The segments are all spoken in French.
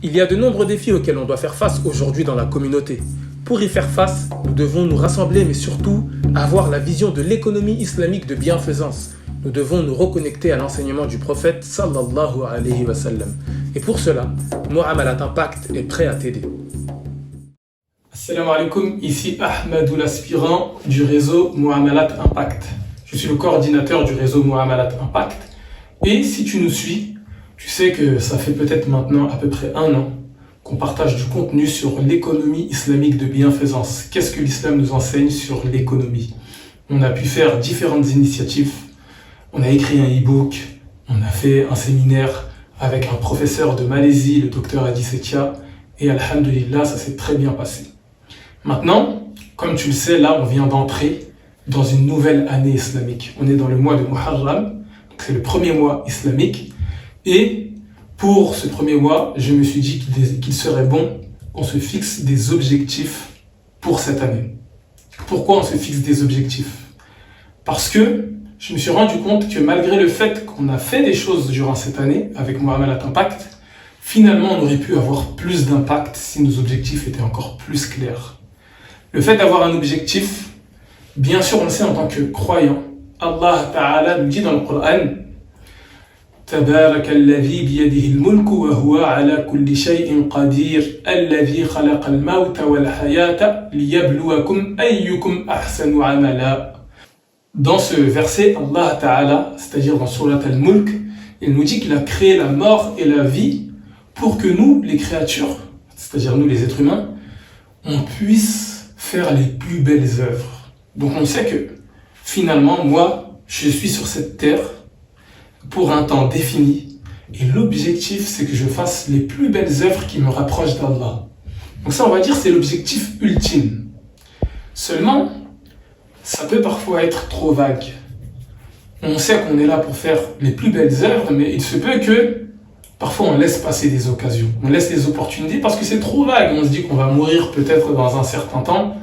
Il y a de nombreux défis auxquels on doit faire face aujourd'hui dans la communauté. Pour y faire face, nous devons nous rassembler, mais surtout avoir la vision de l'économie islamique de bienfaisance. Nous devons nous reconnecter à l'enseignement du prophète sallallahu alayhi wa sallam. Et pour cela, Muamalat Impact est prêt à t'aider. Assalamu alaikum, ici Ahmadou l'aspirant du réseau Muamalat Impact. Je suis le coordinateur du réseau Muamalat Impact. Et si tu nous suis, tu sais que ça fait peut-être maintenant à peu près 1 an qu'on partage du contenu sur l'économie islamique de bienfaisance. Qu'est-ce que l'islam nous enseigne sur l'économie? On a pu faire différentes initiatives. On a écrit un e-book, on a fait un séminaire avec un professeur de Malaisie, le docteur Adi Setia, et alhamdulillah, ça s'est très bien passé. Maintenant, comme tu le sais, là, on vient d'entrer dans une nouvelle année islamique. On est dans le mois de Muharram, c'est le premier mois islamique, et pour ce premier mois, je me suis dit qu'il serait bon qu'on se fixe des objectifs pour cette année. Pourquoi on se fixe des objectifs? Parce que je me suis rendu compte que malgré le fait qu'on a fait des choses durant cette année avec Muamalat Impact, finalement on aurait pu avoir plus d'impact si nos objectifs étaient encore plus clairs. Le fait d'avoir un objectif, bien sûr on le sait en tant que croyant, Allah Ta'ala nous dit dans le Coran تبارك الذي بيده الملك وهو على كل شيء قدير الذي خلق الموت والحياة ليبلوكم أيكم أحسن عملا. Dans ce verset, Allah Ta'ala, c'est-à-dire dans Surat Al-Mulk, il nous dit qu'il a créé la mort et la vie pour que nous, les créatures, c'est-à-dire nous les êtres humains, on puisse faire les plus belles œuvres. Donc on sait que finalement, moi, je suis sur cette terre pour un temps défini et l'objectif c'est que je fasse les plus belles œuvres qui me rapprochent d'Allah. Donc ça on va dire c'est l'objectif ultime. Seulement, ça peut parfois être trop vague. On sait qu'on est là pour faire les plus belles œuvres, mais il se peut que parfois on laisse passer des occasions, on laisse des opportunités parce que c'est trop vague. On se dit qu'on va mourir peut-être dans un certain temps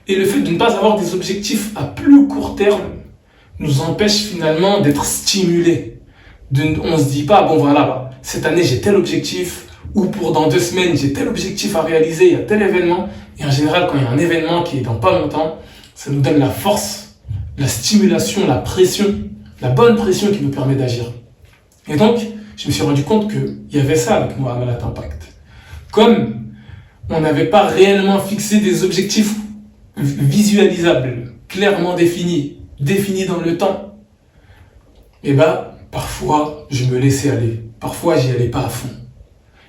et le fait de ne pas avoir des objectifs à plus court terme nous empêche finalement d'être stimulés. On se dit pas, bon voilà, cette année j'ai tel objectif, ou pour dans 2 semaines j'ai tel objectif à réaliser, il y a tel événement. Et en général, quand il y a un événement qui est dans pas longtemps, ça nous donne la force, la stimulation, la pression, la bonne pression qui nous permet d'agir. Et donc, je me suis rendu compte qu'il y avait ça avec Muamalat Impact. Comme on n'avait pas réellement fixé des objectifs visualisables, clairement définis dans le temps, et parfois, je me laissais aller. Parfois, j'y allais pas à fond.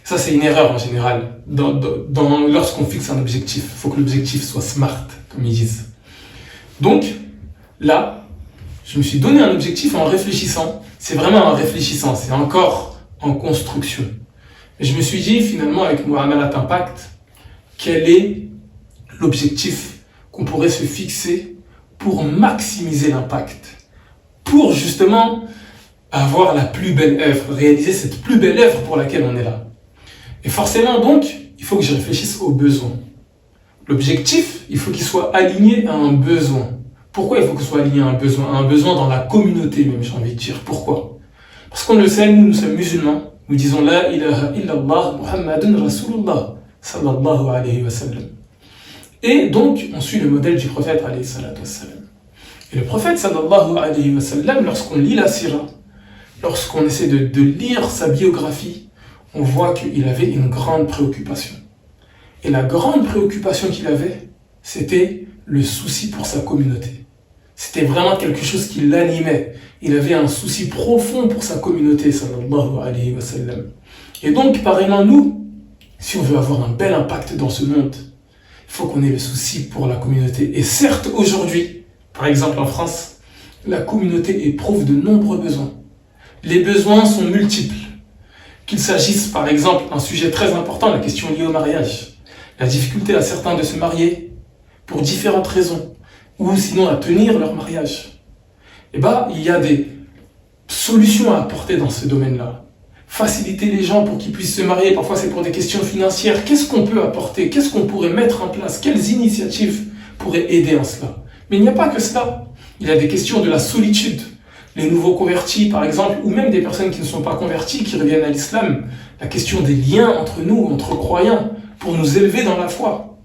Ça, c'est une erreur en général. Lorsqu'on fixe un objectif, il faut que l'objectif soit smart, comme ils disent. Donc, là, je me suis donné un objectif en réfléchissant. C'est vraiment en réfléchissant, c'est encore en construction. Et je me suis dit, finalement, avec Muamalat Impact, quel est l'objectif qu'on pourrait se fixer pour maximiser l'impact, pour justement avoir la plus belle œuvre, réaliser cette plus belle œuvre pour laquelle on est là. Et forcément donc, il faut que je réfléchisse aux besoins. L'objectif, il faut qu'il soit aligné à un besoin. Pourquoi il faut qu'il soit aligné à un besoin? À un besoin dans la communauté même, j'ai envie de dire. Pourquoi? Parce qu'on le sait, nous sommes musulmans, nous disons La ilaha illallah Muhammadun Rasulullah sallallahu alayhi wa sallam. Et donc, on suit le modèle du prophète alayhi salatu wa sallam. Et le prophète sallallahu alayhi wa sallam, lorsqu'on lit la sira, lorsqu'on essaie de lire sa biographie, on voit qu'il avait une grande préoccupation. Et la grande préoccupation qu'il avait, c'était le souci pour sa communauté. C'était vraiment quelque chose qui l'animait. Il avait un souci profond pour sa communauté, sallallahu alayhi wa sallam. Et donc, pareillement, nous, si on veut avoir un bel impact dans ce monde, il faut qu'on ait le souci pour la communauté. Et certes, aujourd'hui, par exemple en France, la communauté éprouve de nombreux besoins. Les besoins sont multiples. Qu'il s'agisse par exemple d'un sujet très important, la question liée au mariage, la difficulté à certains de se marier pour différentes raisons, ou sinon à tenir leur mariage. Il y a des solutions à apporter dans ce domaine-là. Faciliter les gens pour qu'ils puissent se marier, parfois c'est pour des questions financières. Qu'est-ce qu'on peut apporter? Qu'est-ce qu'on pourrait mettre en place? Quelles initiatives pourraient aider en cela? Mais il n'y a pas que cela. Il y a des questions de la solitude. les nouveaux convertis, par exemple, ou même des personnes qui ne sont pas converties, qui reviennent à l'islam, la question des liens entre nous, entre croyants, pour nous élever dans la foi.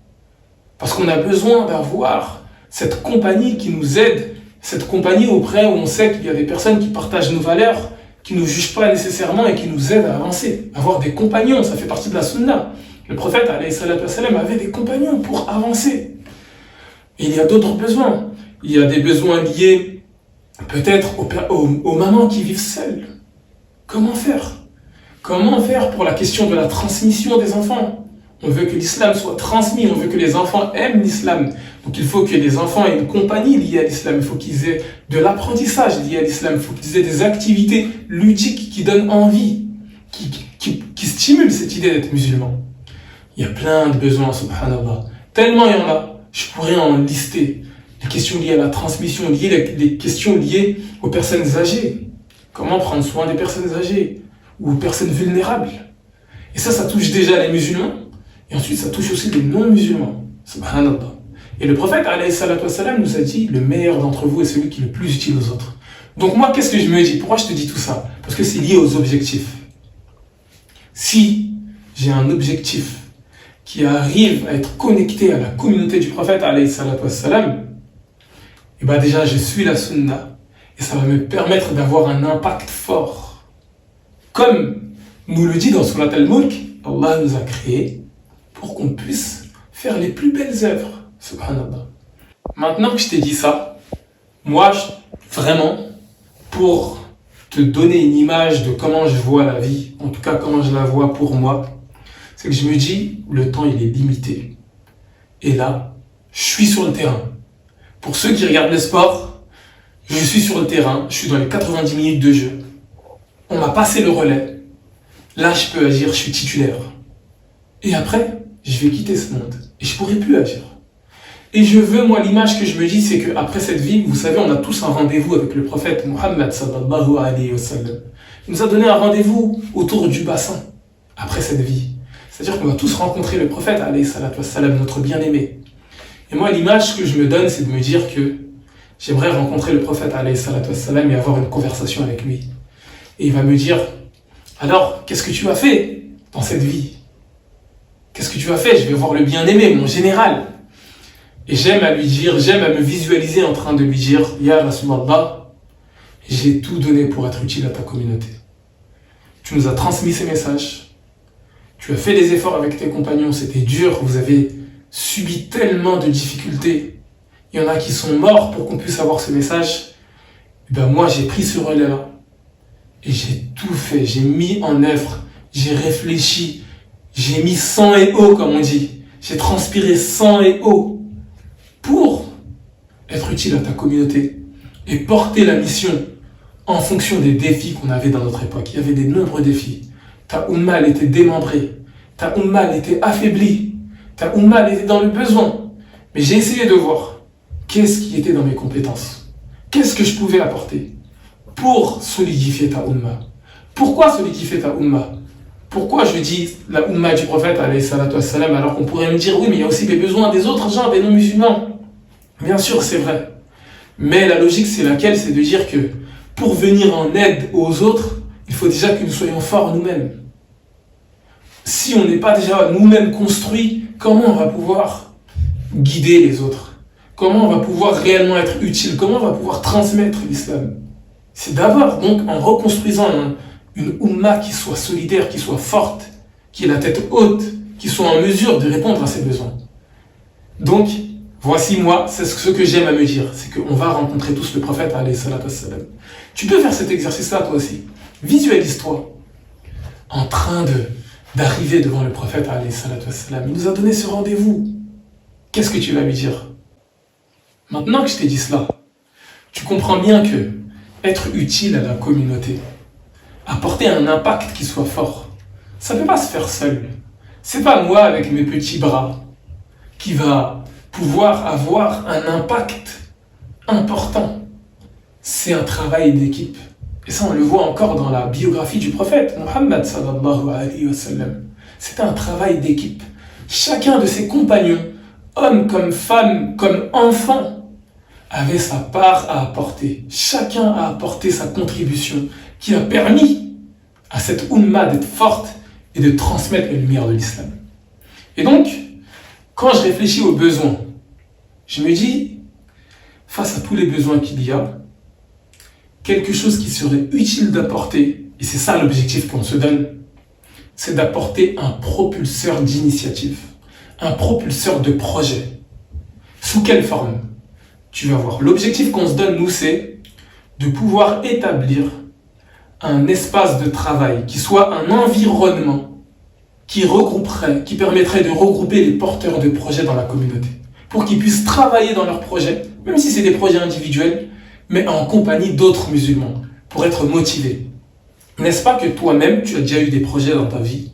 Parce qu'on a besoin d'avoir cette compagnie qui nous aide, cette compagnie auprès où on sait qu'il y a des personnes qui partagent nos valeurs, qui ne nous jugent pas nécessairement et qui nous aident à avancer. Avoir des compagnons, ça fait partie de la sunna. Le prophète, alayhi salatu wassalam, avait des compagnons pour avancer. Et il y a d'autres besoins. Il y a des besoins liés peut-être aux mamans qui vivent seules. Comment faire? Comment faire pour la question de la transmission des enfants? On veut que l'islam soit transmis, on veut que les enfants aiment l'islam. Donc il faut que les enfants aient une compagnie liée à l'islam, il faut qu'ils aient de l'apprentissage lié à l'islam, il faut qu'ils aient des activités ludiques qui donnent envie, qui stimulent cette idée d'être musulman. Il y a plein de besoins, subhanallah. Tellement il y en a, je pourrais en lister. Les questions liées à la transmission, les questions liées aux personnes âgées. Comment prendre soin des personnes âgées ou aux personnes vulnérables. Et ça touche déjà les musulmans. Et ensuite, ça touche aussi les non-musulmans. Subhanallah. Et le prophète, alayhi salatu wassalam, nous a dit, le meilleur d'entre vous est celui qui est le plus utile aux autres. Donc moi, qu'est-ce que je me dis? Pourquoi je te dis tout ça? Parce que c'est lié aux objectifs. Si j'ai un objectif qui arrive à être connecté à la communauté du prophète, alayhi salatu wassalam, et bien déjà, je suis la sunna. Et ça va me permettre d'avoir un impact fort. Comme nous le dit dans Surat Al-Mulk, Allah nous a créés pour qu'on puisse faire les plus belles œuvres. Subhanallah. Maintenant que je t'ai dit ça, moi, vraiment, pour te donner une image de comment je vois la vie, en tout cas comment je la vois pour moi, c'est que je me dis, le temps il est limité. Et là, je suis sur le terrain. Pour ceux qui regardent le sport, je suis sur le terrain, je suis dans les 90 minutes de jeu. On m'a passé le relais. Là, je peux agir, je suis titulaire. Et après, je vais quitter ce monde. Et je ne pourrai plus agir. Et je veux, moi, l'image que je me dis, c'est qu'après cette vie, vous savez, on a tous un rendez-vous avec le prophète Muhammad sallallahu alayhi wa sallam. Il nous a donné un rendez-vous autour du bassin, après cette vie. C'est-à-dire qu'on va tous rencontrer le prophète alayhi salatu wa sallam, notre bien-aimé. Et moi, l'image que je me donne, c'est de me dire que j'aimerais rencontrer le prophète alayhi salatu wa sallam et avoir une conversation avec lui. Et il va me dire, alors, qu'est-ce que tu as fait dans cette vie? Qu'est-ce que tu as fait? Je vais voir le bien-aimé, mon général. Et j'aime à lui dire, j'aime à me visualiser en train de lui dire, Ya Rasulallah, j'ai tout donné pour être utile à ta communauté. Tu nous as transmis ces messages. Tu as fait des efforts avec tes compagnons, c'était dur, vous avez subi tellement de difficultés. Il y en a qui sont morts pour qu'on puisse avoir ce message. Et ben moi, j'ai pris ce relais-là. Et j'ai tout fait, j'ai mis en œuvre, j'ai réfléchi, j'ai mis sang et eau, comme on dit. J'ai transpiré sang et eau pour être utile à ta communauté et porter la mission en fonction des défis qu'on avait dans notre époque. Il y avait de nombreux défis. Ta Ummah, elle était démembrée. Ta Ummah, elle était affaiblie. Ta Ummah, elle était dans le besoin. Mais j'ai essayé de voir qu'est-ce qui était dans mes compétences. Qu'est-ce que je pouvais apporter pour solidifier ta Ummah. Pourquoi solidifier ta Ummah? Pourquoi je dis la Ummah du prophète, alayhi salatu wassalam, alors qu'on pourrait me dire, oui, mais il y a aussi des besoins des autres gens, des non-musulmans. Bien sûr, c'est vrai. Mais la logique, c'est laquelle? C'est de dire que pour venir en aide aux autres, il faut déjà que nous soyons forts nous-mêmes. Si on n'est pas déjà nous-mêmes construits, comment on va pouvoir guider les autres? Comment on va pouvoir réellement être utile? Comment on va pouvoir transmettre l'islam? C'est d'abord donc en reconstruisant une Ummah qui soit solidaire, qui soit forte, qui ait la tête haute, qui soit en mesure de répondre à ses besoins. Donc, voici moi, c'est ce que j'aime à me dire, c'est qu'on va rencontrer tous le prophète, alayhi salatu wassalam. Tu peux faire cet exercice-là toi aussi. Visualise-toi en train d'arriver devant le prophète, alayhi salatu wassalam. Il nous a donné ce rendez-vous. Qu'est-ce que tu vas lui dire? Maintenant que je t'ai dit cela, tu comprends bien que être utile à la communauté, apporter un impact qui soit fort, ça ne peut pas se faire seul. C'est pas moi avec mes petits bras qui va pouvoir avoir un impact important. C'est un travail d'équipe. Et ça, on le voit encore dans la biographie du prophète, Muhammad sallallahu alayhi wa sallam. C'est un travail d'équipe. Chacun de ses compagnons, hommes comme femmes, comme enfants, avait sa part à apporter. Chacun a apporté sa contribution qui a permis à cette Ummah d'être forte et de transmettre la lumière de l'islam. Et donc, quand je réfléchis aux besoins, je me dis, face à tous les besoins qu'il y a, quelque chose qui serait utile d'apporter, et c'est ça l'objectif qu'on se donne, c'est d'apporter un propulseur d'initiative, un propulseur de projet. Sous quelle forme? Tu vas voir. L'objectif qu'on se donne, nous, c'est de pouvoir établir un espace de travail qui soit un environnement qui regrouperait, qui permettrait de regrouper les porteurs de projets dans la communauté pour qu'ils puissent travailler dans leurs projets, même si c'est des projets individuels, mais en compagnie d'autres musulmans, pour être motivés. N'est-ce pas que toi-même, tu as déjà eu des projets dans ta vie,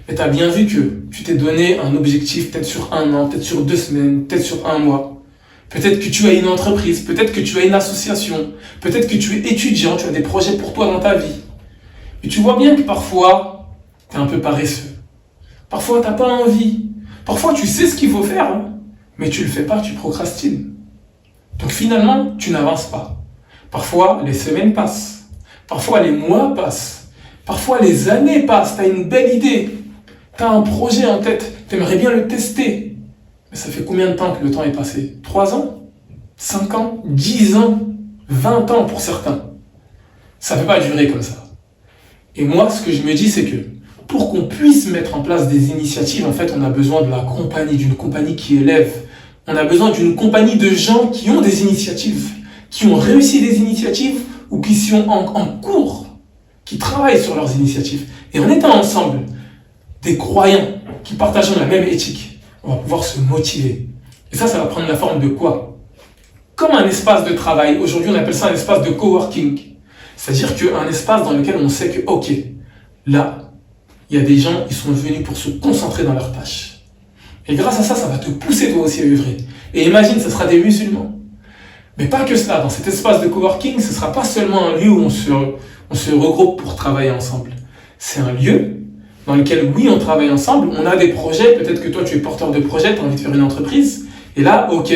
mais tu as bien vu que tu t'es donné un objectif peut-être sur 1 an, peut-être sur 2 semaines, peut-être sur 1 mois. Peut-être que tu as une entreprise, peut-être que tu as une association, peut-être que tu es étudiant, tu as des projets pour toi dans ta vie. Et tu vois bien que parfois, tu es un peu paresseux. Parfois, tu n'as pas envie. Parfois, tu sais ce qu'il faut faire, hein, mais tu ne le fais pas, tu procrastines. Donc finalement, tu n'avances pas. Parfois, les semaines passent. Parfois, les mois passent. Parfois, les années passent. Tu as une belle idée. Tu as un projet en tête. Tu aimerais bien le tester. Mais ça fait combien de temps que le temps est passé? 3 ans? 5 ans? 10 ans? 20 ans pour certains. Ça ne peut pas durer comme ça. Et moi, ce que je me dis, c'est que pour qu'on puisse mettre en place des initiatives, en fait, on a besoin de la compagnie, d'une compagnie qui élève. On a besoin d'une compagnie de gens qui ont des initiatives, qui ont réussi des initiatives ou qui sont en cours, qui travaillent sur leurs initiatives. Et en étant ensemble, des croyants qui partagent la même éthique, on va pouvoir se motiver. Et ça va prendre la forme de quoi? Comme un espace de travail. Aujourd'hui, on appelle ça un espace de coworking. C'est-à-dire qu'un espace dans lequel on sait que, ok, là, il y a des gens qui sont venus pour se concentrer dans leurs tâches. Et grâce à ça, ça va te pousser toi aussi à œuvrer. Et imagine, ce sera des musulmans. Mais pas que cela. Dans cet espace de coworking, ce ne sera pas seulement un lieu où on se regroupe pour travailler ensemble. C'est un lieu dans lequel, oui, on travaille ensemble, on a des projets, peut-être que toi, tu es porteur de projet, tu as envie de faire une entreprise. Et là, ok,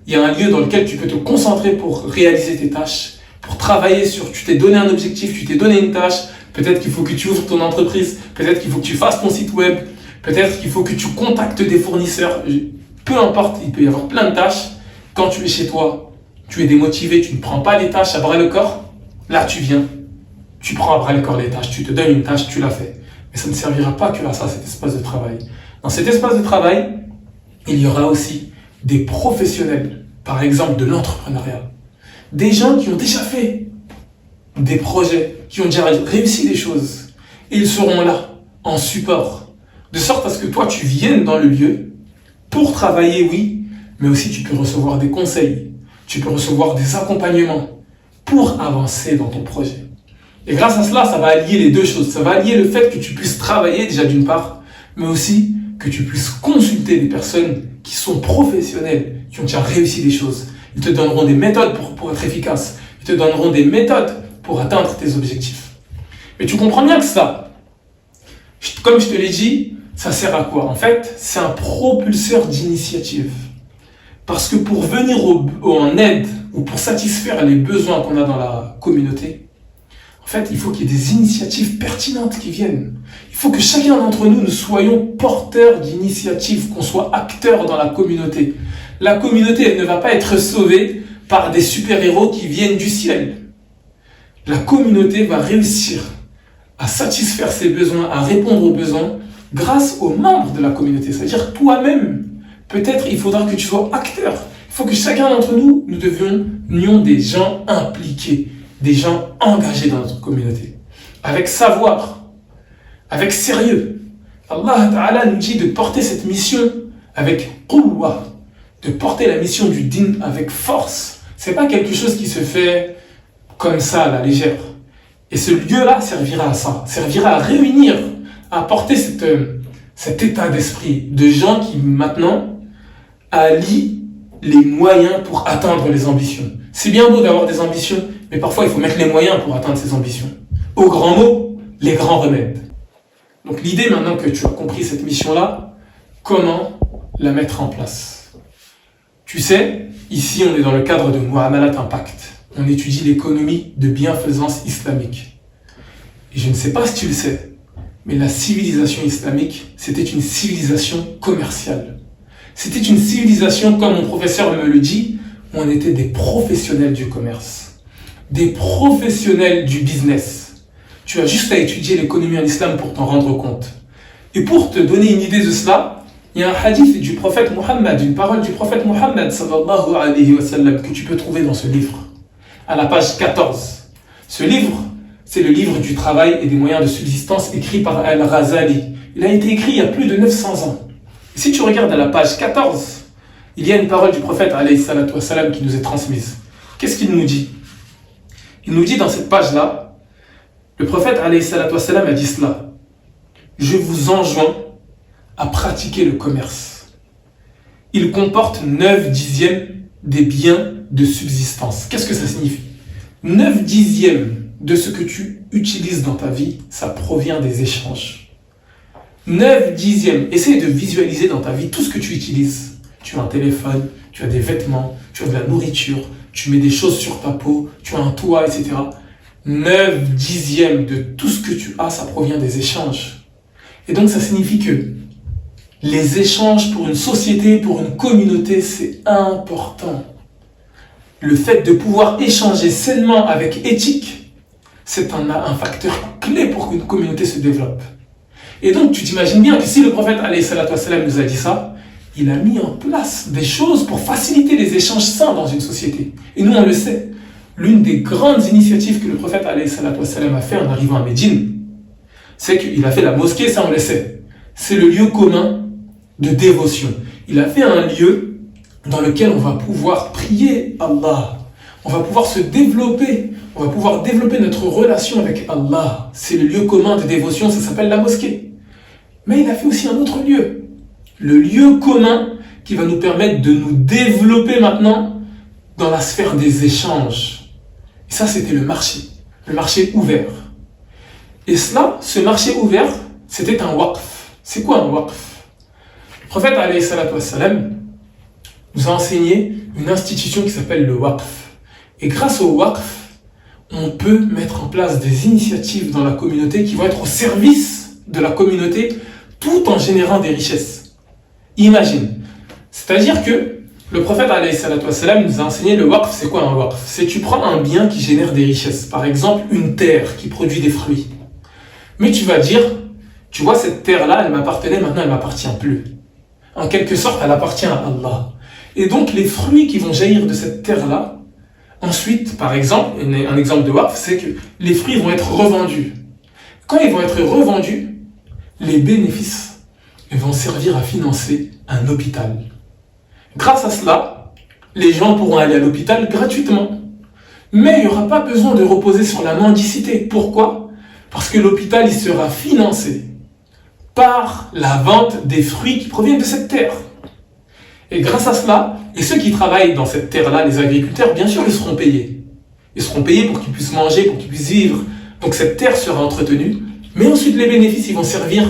il y a un lieu dans lequel tu peux te concentrer pour réaliser tes tâches, pour travailler sur, tu t'es donné un objectif, tu t'es donné une tâche, peut-être qu'il faut que tu ouvres ton entreprise, peut-être qu'il faut que tu fasses ton site web, peut-être qu'il faut que tu contactes des fournisseurs, peu importe, il peut y avoir plein de tâches. Quand tu es chez toi, tu es démotivé, tu ne prends pas les tâches à bras le corps, là tu viens, tu prends à bras le corps les tâches, tu te donnes une tâche, tu la fais. Mais ça ne servira pas que à ça, cet espace de travail. Dans cet espace de travail, il y aura aussi des professionnels, par exemple de l'entrepreneuriat. Des gens qui ont déjà fait des projets, qui ont déjà réussi des choses. Et ils seront là, en support. De sorte à ce que toi, tu viennes dans le lieu pour travailler, oui, mais aussi tu peux recevoir des conseils, tu peux recevoir des accompagnements pour avancer dans ton projet. Et grâce à cela, ça va allier les deux choses. Ça va allier le fait que tu puisses travailler déjà d'une part, mais aussi que tu puisses consulter des personnes qui sont professionnelles, qui ont déjà réussi des choses. Ils te donneront des méthodes pour être efficace. Ils te donneront des méthodes pour atteindre tes objectifs. Mais tu comprends bien que ça, comme je te l'ai dit, ça sert à quoi? En fait, c'est un propulseur d'initiative. Parce que pour venir en aide ou pour satisfaire les besoins qu'on a dans la communauté, en fait, il faut qu'il y ait des initiatives pertinentes qui viennent. Il faut que chacun d'entre nous, nous soyons porteurs d'initiatives, qu'on soit acteurs dans la communauté. La communauté, elle ne va pas être sauvée par des super-héros qui viennent du ciel. La communauté va réussir à satisfaire ses besoins, à répondre aux besoins grâce aux membres de la communauté. C'est-à-dire toi-même, peut-être il faudra que tu sois acteur. Il faut que chacun d'entre nous, nous devenions des gens impliqués, des gens engagés dans notre communauté, avec savoir, avec sérieux. Allah Ta'ala nous dit de porter cette mission avec quwwa, de porter la mission du din avec force. C'est pas quelque chose qui se fait comme ça, à la légère. Et ce lieu-là servira à ça, servira à réunir, à apporter cet état d'esprit de gens qui maintenant allient les moyens pour atteindre les ambitions. C'est bien beau d'avoir des ambitions, mais parfois il faut mettre les moyens pour atteindre ces ambitions. Aux grands mots, les grands remèdes. Donc l'idée maintenant que tu as compris cette mission-là, comment la mettre en place? Tu sais, Ici, on est dans le cadre de Muamalat Impact. On étudie l'économie de bienfaisance islamique. Et je ne sais pas si tu le sais, mais la civilisation islamique, c'était une civilisation commerciale. C'était une civilisation, comme mon professeur me le dit, où on était des professionnels du commerce, des professionnels du business. Tu as juste à étudier l'économie en islam pour t'en rendre compte. Et pour te donner une idée de cela, il y a un hadith du prophète Muhammad, une parole du prophète Muhammad sallallahu alayhi wa sallam que tu peux trouver dans ce livre, à la page 14. Ce livre, c'est le livre du travail et des moyens de subsistance écrit par Al-Ghazali. Il a été écrit il y a plus de 900 ans. Et si tu regardes à la page 14, il y a une parole du prophète alayhi salatu wa sallam qui nous est transmise. Qu'est-ce qu'il nous dit? Il nous dit dans cette page-là, le prophète alayhi salatu wa sallam a dit cela: je vous enjoins à pratiquer le commerce. Il comporte 9/10 des biens de subsistance. Qu'est-ce que ça signifie? 9/10 de ce que tu utilises dans ta vie, ça provient des échanges. 9/10. Essaye de visualiser dans ta vie tout ce que tu utilises. Tu as un téléphone, tu as des vêtements, tu as de la nourriture, tu mets des choses sur ta peau, tu as un toit, etc. 9/10 de tout ce que tu as, ça provient des échanges. Et donc ça signifie que les échanges pour une société, pour une communauté, c'est important. Le fait de pouvoir échanger sainement avec éthique, c'est un facteur clé pour qu'une communauté se développe. Et donc tu t'imagines bien que si le prophète alayhi salatu wa sallam nous a dit ça, il a mis en place des choses pour faciliter les échanges sains dans une société. Et nous on le sait, l'une des grandes initiatives que le prophète alayhi salatu wa sallam a fait en arrivant à Médine, c'est qu'il a fait la mosquée, ça on le sait. C'est le lieu commun de dévotion. Il a fait un lieu dans lequel on va pouvoir prier Allah. On va pouvoir se développer. On va pouvoir développer notre relation avec Allah. C'est le lieu commun de dévotion, ça s'appelle la mosquée. Mais il a fait aussi un autre lieu. Le lieu commun qui va nous permettre de nous développer maintenant dans la sphère des échanges. Et ça, c'était le marché ouvert. Et cela, ce marché ouvert, c'était un waqf. C'est quoi un waqf? Le prophète alayhi salatu wa sallam nous a enseigné une institution qui s'appelle le waqf. Et grâce au waqf, on peut mettre en place des initiatives dans la communauté qui vont être au service de la communauté tout en générant des richesses. Imagine. C'est-à-dire que le prophète alayhi salatu wa sallam nous a enseigné le waqf. C'est quoi un waqf? C'est tu prends un bien qui génère des richesses. Par exemple, une terre qui produit des fruits. Mais tu vas dire, tu vois cette terre-là, elle m'appartenait, maintenant elle ne m'appartient plus. En quelque sorte, elle appartient à Allah. Et donc, les fruits qui vont jaillir de cette terre-là, ensuite, par exemple, un exemple de waqf, c'est que les fruits vont être revendus. Quand ils vont être revendus, les bénéfices vont servir à financer un hôpital. Grâce à cela, les gens pourront aller à l'hôpital gratuitement. Mais il n'y aura pas besoin de reposer sur la mendicité. Pourquoi? Parce que l'hôpital, il sera financé par la vente des fruits qui proviennent de cette terre. Et grâce à cela, et ceux qui travaillent dans cette terre-là, les agriculteurs, bien sûr, ils seront payés. Ils seront payés pour qu'ils puissent manger, pour qu'ils puissent vivre. Donc cette terre sera entretenue. Mais ensuite, les bénéfices, ils vont servir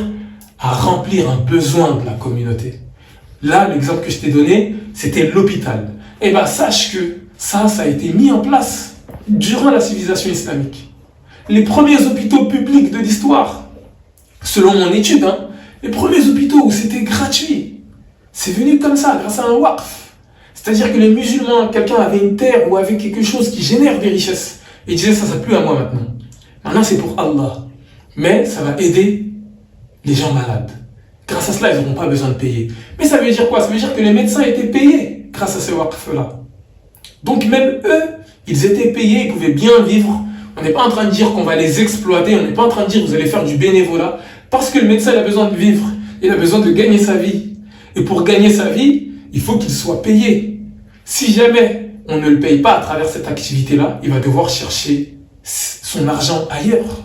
à remplir un besoin de la communauté. Là, l'exemple que je t'ai donné, c'était l'hôpital. Eh bien, sache que ça a été mis en place durant la civilisation islamique. Les premiers hôpitaux publics de l'histoire, selon mon étude, les premiers hôpitaux où c'était gratuit, c'est venu comme ça, grâce à un waqf. C'est-à-dire que les musulmans, quelqu'un avait une terre ou avait quelque chose qui génère des richesses, et il disait ça c'est plus à moi maintenant. Maintenant c'est pour Allah. Mais ça va aider les gens malades. Grâce à cela, ils n'auront pas besoin de payer. Mais ça veut dire quoi? Ça veut dire que les médecins étaient payés grâce à ce waqf-là. Donc même eux, ils étaient payés, ils pouvaient bien vivre. On n'est pas en train de dire qu'on va les exploiter, on n'est pas en train de dire que vous allez faire du bénévolat, parce que le médecin il a besoin de vivre, il a besoin de gagner sa vie. Et pour gagner sa vie, il faut qu'il soit payé. Si jamais on ne le paye pas à travers cette activité-là, il va devoir chercher son argent ailleurs.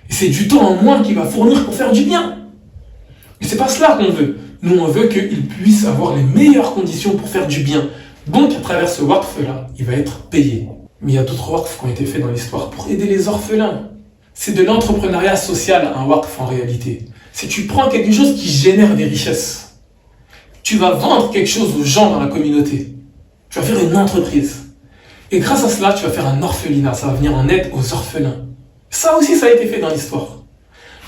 Et c'est du temps en moins qu'il va fournir pour faire du bien. Et c'est pas cela qu'on veut. Nous, on veut qu'il puisse avoir les meilleures conditions pour faire du bien. Donc, à travers ce waqf-là, il va être payé. Mais il y a d'autres waqf qui ont été faits dans l'histoire pour aider les orphelins. C'est de l'entrepreneuriat social, un waqf en réalité. C'est tu prends quelque chose qui génère des richesses. Tu vas vendre quelque chose aux gens dans la communauté. Tu vas faire une entreprise. Et grâce à cela, tu vas faire un orphelinat. Ça va venir en aide aux orphelins. Ça aussi, ça a été fait dans l'histoire.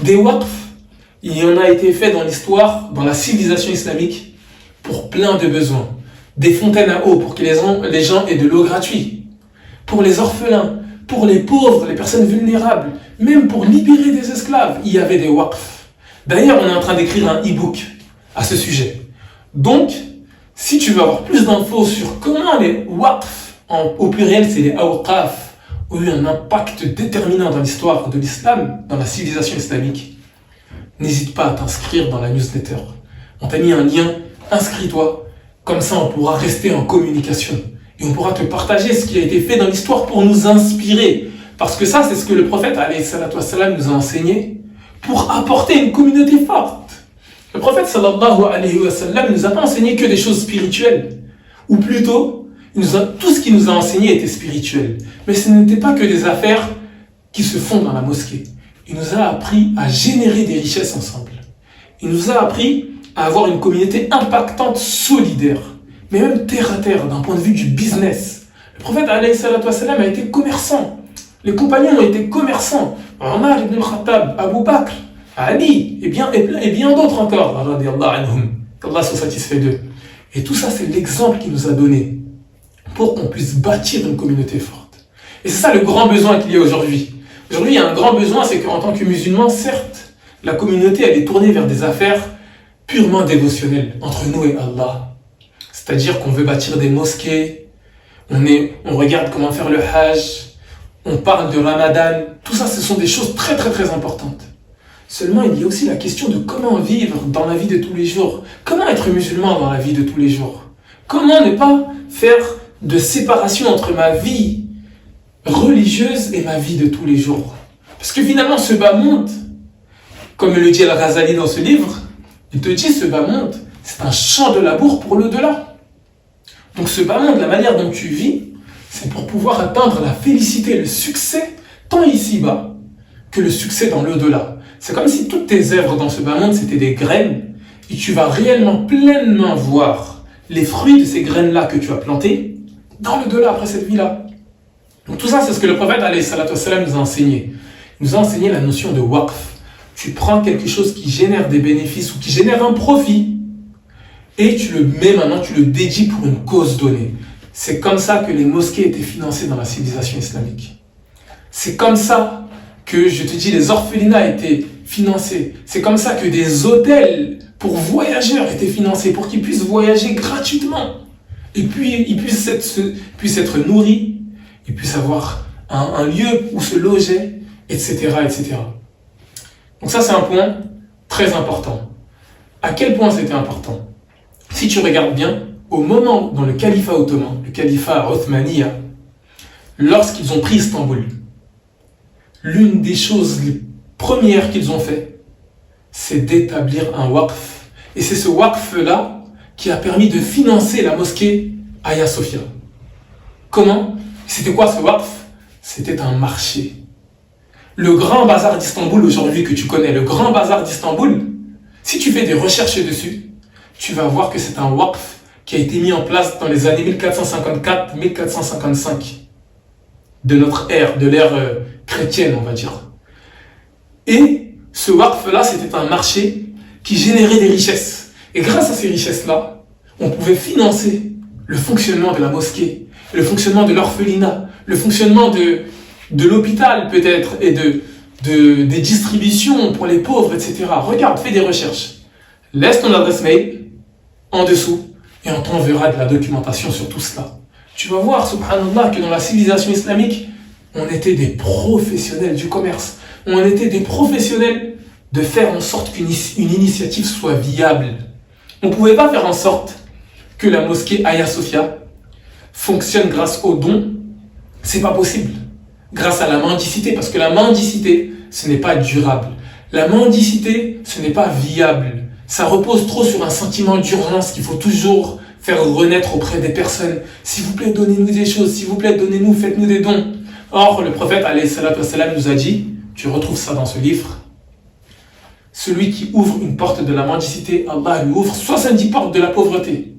Des waqf, il y en a été fait dans l'histoire, dans la civilisation islamique, pour plein de besoins. Des fontaines à eau pour que les gens aient de l'eau gratuite. Pour les orphelins, pour les pauvres, les personnes vulnérables, même pour libérer des esclaves, il y avait des waqf. D'ailleurs, on est en train d'écrire un e-book à ce sujet. Donc, si tu veux avoir plus d'infos sur comment les waqf, au pluriel c'est les awqaf, ont eu un impact déterminant dans l'histoire de l'islam, dans la civilisation islamique, n'hésite pas à t'inscrire dans la newsletter. On t'a mis un lien, inscris-toi, comme ça on pourra rester en communication. Et on pourra te partager ce qui a été fait dans l'histoire pour nous inspirer. Parce que ça, c'est ce que le prophète alayhi salatu wassalam, nous a enseigné pour apporter une communauté forte. Le prophète sallallahu alayhi wa sallam nous a pas enseigné que des choses spirituelles. Ou plutôt, tout ce qu'il nous a enseigné était spirituel. Mais ce n'était pas que des affaires qui se font dans la mosquée. Il nous a appris à générer des richesses ensemble. Il nous a appris à avoir une communauté impactante, solidaire, mais même terre à terre, d'un point de vue du business. Le prophète alayhi salatu wassalam a été commerçant. Les compagnons ont été commerçants. Omar ibn al-Khattab, Abu Bakr, Ali, et bien d'autres encore, qu'Allah soit satisfait d'eux. Et tout ça, c'est l'exemple qu'il nous a donné pour qu'on puisse bâtir une communauté forte. Et c'est ça le grand besoin qu'il y a aujourd'hui. Aujourd'hui, il y a un grand besoin, c'est qu'en tant que musulman, certes, la communauté, elle est tournée vers des affaires purement dévotionnelles, entre nous et Allah. C'est-à-dire qu'on veut bâtir des mosquées, on regarde comment faire le hajj, on parle de Ramadan, tout ça, ce sont des choses très très très importantes. Seulement, il y a aussi la question de comment vivre dans la vie de tous les jours. Comment être musulman dans la vie de tous les jours? Comment ne pas faire de séparation entre ma vie religieuse et ma vie de tous les jours? Parce que finalement, ce bas monde, comme le dit Al-Ghazali dans ce livre, il te dit ce bas monde, c'est un champ de labour pour l'au-delà. Donc ce bas monde, la manière dont tu vis, c'est pour pouvoir atteindre la félicité, le succès, tant ici-bas que le succès dans l'au-delà. C'est comme si toutes tes œuvres dans ce bas monde, c'était des graines, et tu vas réellement, pleinement voir les fruits de ces graines-là que tu as plantées dans l'au-delà, après cette vie-là. Donc tout ça, c'est ce que le prophète alayhi salatu wassalam nous a enseigné. Il nous a enseigné la notion de waqf. Tu prends quelque chose qui génère des bénéfices ou qui génère un profit, et tu le mets maintenant, tu le dédies pour une cause donnée. C'est comme ça que les mosquées étaient financées dans la civilisation islamique. C'est comme ça que, je te dis, les orphelinats étaient financés. C'est comme ça que des hôtels pour voyageurs étaient financés, pour qu'ils puissent voyager gratuitement. Et puis, ils puissent être nourris, ils puissent avoir un lieu où se loger, etc., etc. Donc ça, c'est un point très important. À quel point c'était important? Si tu regardes bien, au moment dans le califat ottoman, le califat Othmaniya, lorsqu'ils ont pris Istanbul, l'une des choses les premières qu'ils ont fait, c'est d'établir un waqf. Et c'est ce waqf-là qui a permis de financer la mosquée Hagia Sophia. Comment? C'était quoi ce waqf? C'était un marché. Le grand bazar d'Istanbul aujourd'hui que tu connais, le grand bazar d'Istanbul, si tu fais des recherches dessus, tu vas voir que c'est un waqf qui a été mis en place dans les années 1454-1455 de notre ère, de l'ère chrétienne, on va dire. Et ce waqf-là, c'était un marché qui générait des richesses. Et grâce à ces richesses-là, on pouvait financer le fonctionnement de la mosquée, le fonctionnement de l'orphelinat, le fonctionnement de l'hôpital peut-être, et des distributions pour les pauvres, etc. Regarde, fais des recherches. Laisse ton adresse mail en dessous et on t'enverra de la documentation sur tout cela. Tu vas voir, subhanallah, que dans la civilisation islamique, on était des professionnels du commerce. On était des professionnels de faire en sorte qu'une initiative soit viable. On ne pouvait pas faire en sorte que la mosquée Hagia Sophia fonctionne grâce aux dons. C'est pas possible. Grâce à la mendicité, parce que la mendicité, ce n'est pas durable. La mendicité, ce n'est pas viable. Ça repose trop sur un sentiment d'urgence qu'il faut toujours faire renaître auprès des personnes. S'il vous plaît, donnez-nous des choses. S'il vous plaît, donnez-nous, faites-nous des dons. Or, le prophète alayhi salatu wassalam nous a dit, tu retrouves ça dans ce livre, celui qui ouvre une porte de la mendicité, Allah lui ouvre 70 portes de la pauvreté.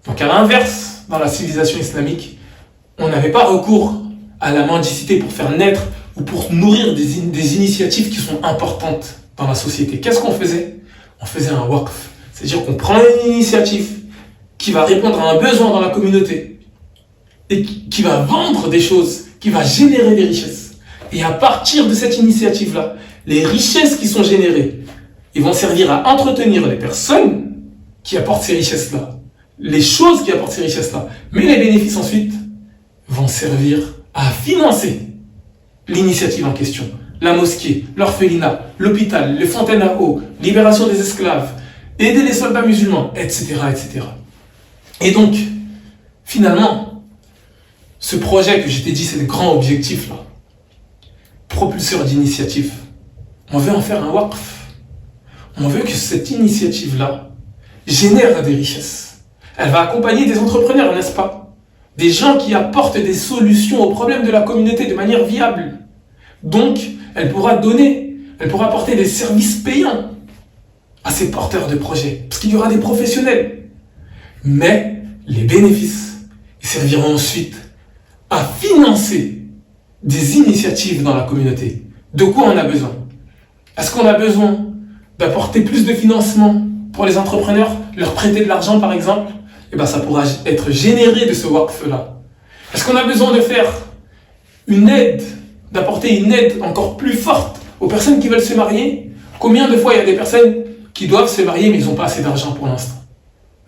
Donc à l'inverse, dans la civilisation islamique, on n'avait pas recours à la mendicité pour faire naître ou pour nourrir des initiatives qui sont importantes dans la société. Qu'est-ce qu'on faisait? On faisait un waqf. C'est-à-dire qu'on prend une initiative qui va répondre à un besoin dans la communauté et qui va vendre des choses, qui va générer des richesses. Et à partir de cette initiative-là, les richesses qui sont générées, ils vont servir à entretenir les personnes qui apportent ces richesses-là, les choses qui apportent ces richesses-là. Mais les bénéfices ensuite vont servir à financer l'initiative en question. La mosquée, l'orphelinat, l'hôpital, les fontaines à eau, libération des esclaves, aider les soldats musulmans, etc., etc. Et donc, finalement, ce projet que je t'ai dit, c'est le grand objectif là, propulseur d'initiative. On veut en faire un waqf. On veut que cette initiative-là génère des richesses. Elle va accompagner des entrepreneurs, n'est-ce pas? Des gens qui apportent des solutions aux problèmes de la communauté de manière viable. Donc, elle pourra apporter des services payants à ces porteurs de projets. Parce qu'il y aura des professionnels. Mais les bénéfices ils serviront ensuite à financer des initiatives dans la communauté. De quoi on a besoin? Est-ce qu'on a besoin d'apporter plus de financement pour les entrepreneurs, leur prêter de l'argent par exemple? Eh bien ça pourra être généré de ce waqf-là. Est-ce qu'on a besoin de faire une aide, d'apporter une aide encore plus forte aux personnes qui veulent se marier? Combien de fois il y a des personnes qui doivent se marier mais ils n'ont pas assez d'argent pour l'instant?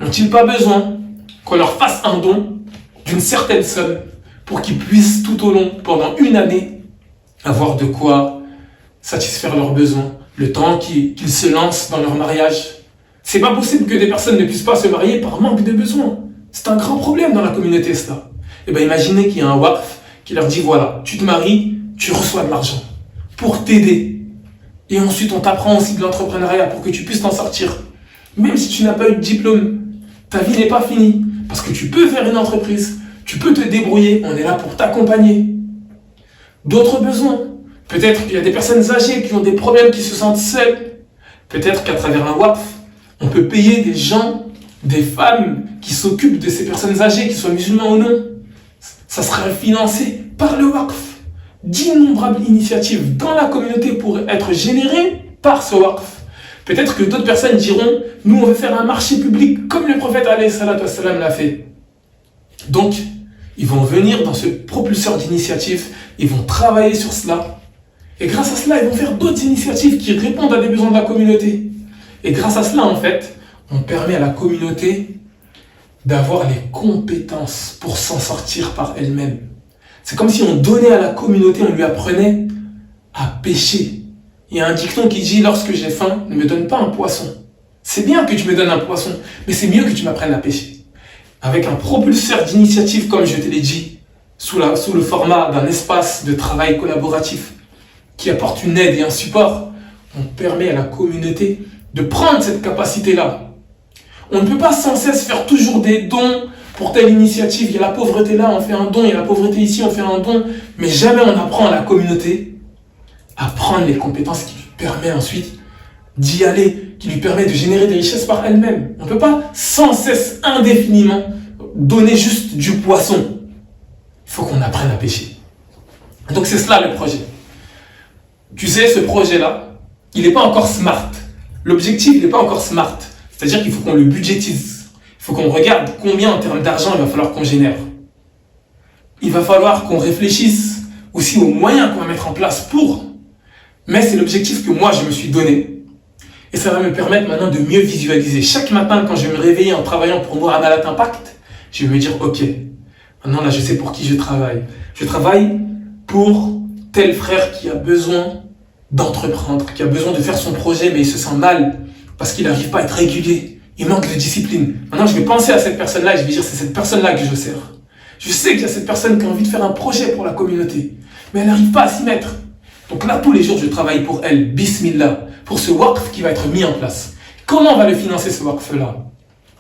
N'ont-ils pas besoin qu'on leur fasse un don d'une certaine somme pour qu'ils puissent tout au long, pendant une année, avoir de quoi satisfaire leurs besoins, le temps qu'ils se lancent dans leur mariage? C'est pas possible que des personnes ne puissent pas se marier par manque de besoins. C'est un grand problème dans la communauté, cela. Et bien imaginez qu'il y a un waqf qui leur dit, voilà, tu te maries, tu reçois de l'argent pour t'aider. Et ensuite, on t'apprend aussi de l'entrepreneuriat pour que tu puisses t'en sortir. Même si tu n'as pas eu de diplôme, ta vie n'est pas finie. Parce que tu peux faire une entreprise, tu peux te débrouiller, on est là pour t'accompagner. D'autres besoins. Peut-être qu'il y a des personnes âgées qui ont des problèmes, qui se sentent seules. Peut-être qu'à travers un waqf, on peut payer des gens, des femmes qui s'occupent de ces personnes âgées, qu'ils soient musulmans ou non. Ça sera financé par le waqf. D'innombrables initiatives dans la communauté pourraient être générées par ce waqf. Peut-être que d'autres personnes diront, nous on veut faire un marché public comme le prophète alayhi salatu wassalam l'a fait. Donc, ils vont venir dans ce propulseur d'initiatives, ils vont travailler sur cela. Et grâce à cela, ils vont faire d'autres initiatives qui répondent à des besoins de la communauté. Et grâce à cela, en fait, on permet à la communauté d'avoir les compétences pour s'en sortir par elle-même. C'est comme si on donnait à la communauté, on lui apprenait à pêcher. Il y a un dicton qui dit, lorsque j'ai faim, ne me donne pas un poisson. C'est bien que tu me donnes un poisson, mais c'est mieux que tu m'apprennes à pêcher. Avec un propulseur d'initiative, comme je te l'ai dit, sous le format d'un espace de travail collaboratif, qui apporte une aide et un support, on permet à la communauté de prendre cette capacité-là. On ne peut pas sans cesse faire toujours des dons pour telle initiative. Il y a la pauvreté là, on fait un don. Il y a la pauvreté ici, on fait un don. Mais jamais on apprend à la communauté à prendre les compétences qui lui permettent ensuite d'y aller, qui lui permet de générer des richesses par elle-même. On ne peut pas sans cesse, indéfiniment, donner juste du poisson. Il faut qu'on apprenne à pêcher. Donc c'est cela le projet. Tu sais, ce projet-là, il n'est pas encore smart. L'objectif, il n'est pas encore smart. C'est-à-dire qu'il faut qu'on le budgétise. Il faut qu'on regarde combien en termes d'argent il va falloir qu'on génère. Il va falloir qu'on réfléchisse aussi aux moyens qu'on va mettre en place pour. Mais c'est l'objectif que moi, je me suis donné. Et ça va me permettre maintenant de mieux visualiser. Chaque matin, quand je vais me réveiller en travaillant pour Mu'amalat Impact, je vais me dire, ok, maintenant là, je sais pour qui je travaille. Je travaille pour tel frère qui a besoin d'entreprendre, qui a besoin de faire son projet, mais il se sent mal parce qu'il n'arrive pas à être régulier. Il manque de discipline. Maintenant, je vais penser à cette personne-là et je vais dire, c'est cette personne-là que je sers. Je sais qu'il y a cette personne qui a envie de faire un projet pour la communauté, mais elle n'arrive pas à s'y mettre. Donc là, tous les jours, je travaille pour elle, bismillah, pour ce waqf qui va être mis en place. Comment on va le financer, ce waqf-là?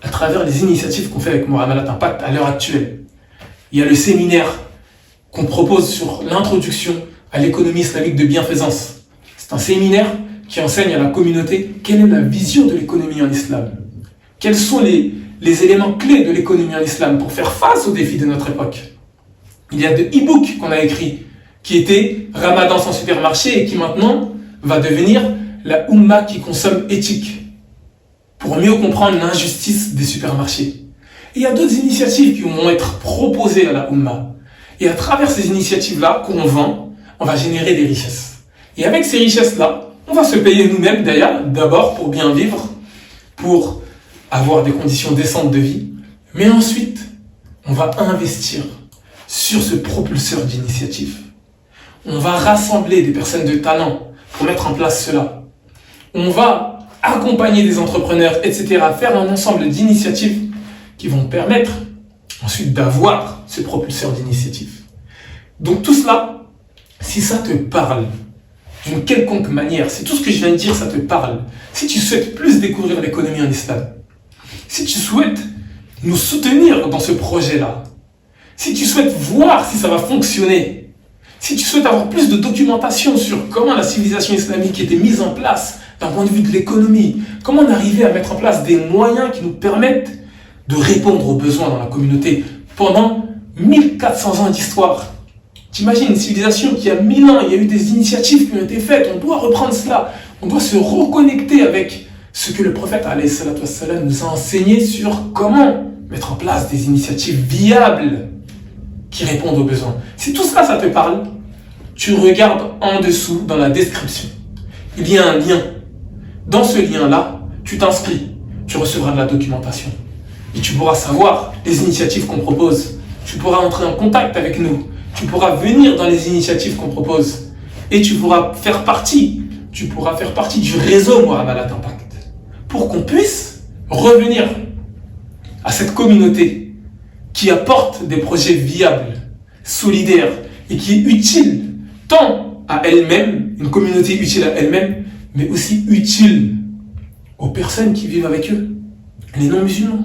À travers les initiatives qu'on fait avec Mu'amalat Impact à l'heure actuelle. Il y a le séminaire qu'on propose sur l'introduction à l'économie islamique de bienfaisance. C'est un séminaire qui enseigne à la communauté quelle est la vision de l'économie en islam. Quelles sont les les éléments clés de l'économie en islam pour faire face aux défis de notre époque. Il y a de e-books qu'on a écrits, qui était Ramadan sans supermarché et qui maintenant va devenir la Ummah qui consomme éthique, pour mieux comprendre l'injustice des supermarchés. Et il y a d'autres initiatives qui vont être proposées à la Ummah. Et à travers ces initiatives-là qu'on vend, on va générer des richesses. Et avec ces richesses-là, on va se payer nous-mêmes d'ailleurs, d'abord pour bien vivre, pour avoir des conditions décentes de vie, mais ensuite, on va investir sur ce propulseur d'initiative. On va rassembler des personnes de talent pour mettre en place cela. On va accompagner des entrepreneurs, etc., faire un ensemble d'initiatives qui vont permettre ensuite d'avoir ce propulseur d'initiative. Donc tout cela, si ça te parle d'une quelconque manière, si tout ce que je viens de dire, ça te parle, si tu souhaites plus découvrir l'économie en islam, si tu souhaites nous soutenir dans ce projet-là, si tu souhaites voir si ça va fonctionner, si tu souhaites avoir plus de documentation sur comment la civilisation islamique était mise en place d'un point de vue de l'économie, comment on arrivait à mettre en place des moyens qui nous permettent de répondre aux besoins dans la communauté pendant 1400 ans d'histoire. T'imagines une civilisation qui a 1000 ans, il y a eu des initiatives qui ont été faites, on doit reprendre cela, on doit se reconnecter avec ce que le prophète alayhi salatu wassalam nous a enseigné sur comment mettre en place des initiatives viables qui répondent aux besoins. Si tout cela, ça te parle, tu regardes en dessous dans la description. Il y a un lien. Dans ce lien-là, tu t'inscris, tu recevras de la documentation. Et tu pourras savoir les initiatives qu'on propose. Tu pourras entrer en contact avec nous. Tu pourras venir dans les initiatives qu'on propose. Et tu pourras faire partie du réseau Muamalat Impact. Pour qu'on puisse revenir à cette communauté qui apporte des projets viables, solidaires et qui est utile tant à elle-même, une communauté utile à elle-même, mais aussi utile aux personnes qui vivent avec eux, les non-musulmans.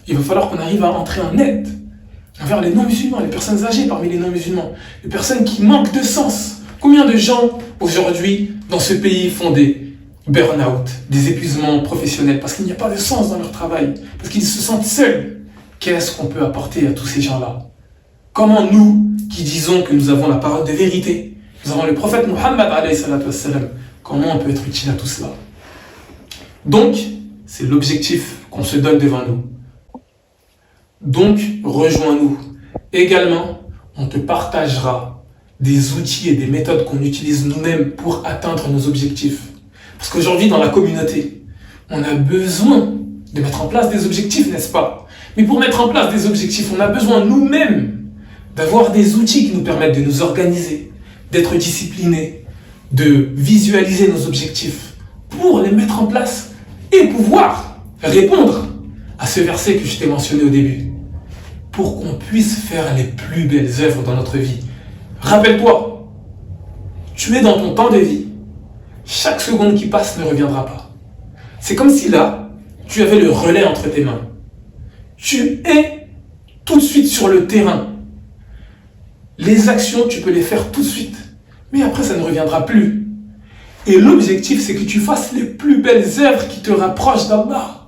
Il va falloir qu'on arrive à entrer en aide envers les non-musulmans, les personnes âgées parmi les non-musulmans, les personnes qui manquent de sens. Combien de gens aujourd'hui dans ce pays font des burn-out, des épuisements professionnels parce qu'il n'y a pas de sens dans leur travail, parce qu'ils se sentent seuls. Qu'est-ce qu'on peut apporter à tous ces gens-là? Comment nous, qui disons que nous avons la parole de vérité, nous avons le prophète Muhammad alayhi salatu wassalam, comment on peut être utile à tout cela? Donc, c'est l'objectif qu'on se donne devant nous. Donc, rejoins-nous. Également, on te partagera des outils et des méthodes qu'on utilise nous-mêmes pour atteindre nos objectifs. Parce qu'aujourd'hui, dans la communauté, on a besoin de mettre en place des objectifs, n'est-ce pas? Mais pour mettre en place des objectifs, on a besoin nous-mêmes d'avoir des outils qui nous permettent de nous organiser, d'être disciplinés, de visualiser nos objectifs pour les mettre en place et pouvoir répondre à ce verset que je t'ai mentionné au début, pour qu'on puisse faire les plus belles œuvres dans notre vie. Rappelle-toi, tu es dans ton temps de vie. Chaque seconde qui passe ne reviendra pas. C'est comme si là, tu avais le relais entre tes mains. Tu es tout de suite sur le terrain. Les actions, tu peux les faire tout de suite. Mais après, ça ne reviendra plus. Et l'objectif, c'est que tu fasses les plus belles œuvres qui te rapprochent d'Allah.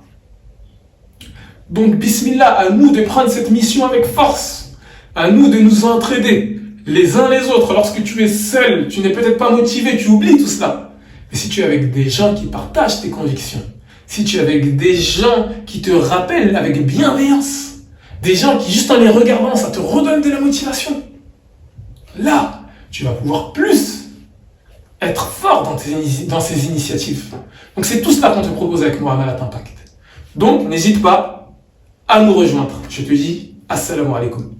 Donc, bismillah, à nous de prendre cette mission avec force. À nous de nous entraider les uns les autres. Lorsque tu es seul, tu n'es peut-être pas motivé, tu oublies tout cela. Mais si tu es avec des gens qui partagent tes convictions, si tu es avec des gens qui te rappellent avec bienveillance, des gens qui, juste en les regardant, ça te redonne de la motivation, là, tu vas pouvoir plus être fort dans ces initiatives. Donc, c'est tout cela qu'on te propose avec Muamalat Impact. Donc, n'hésite pas à nous rejoindre. Je te dis, assalamu alaikum.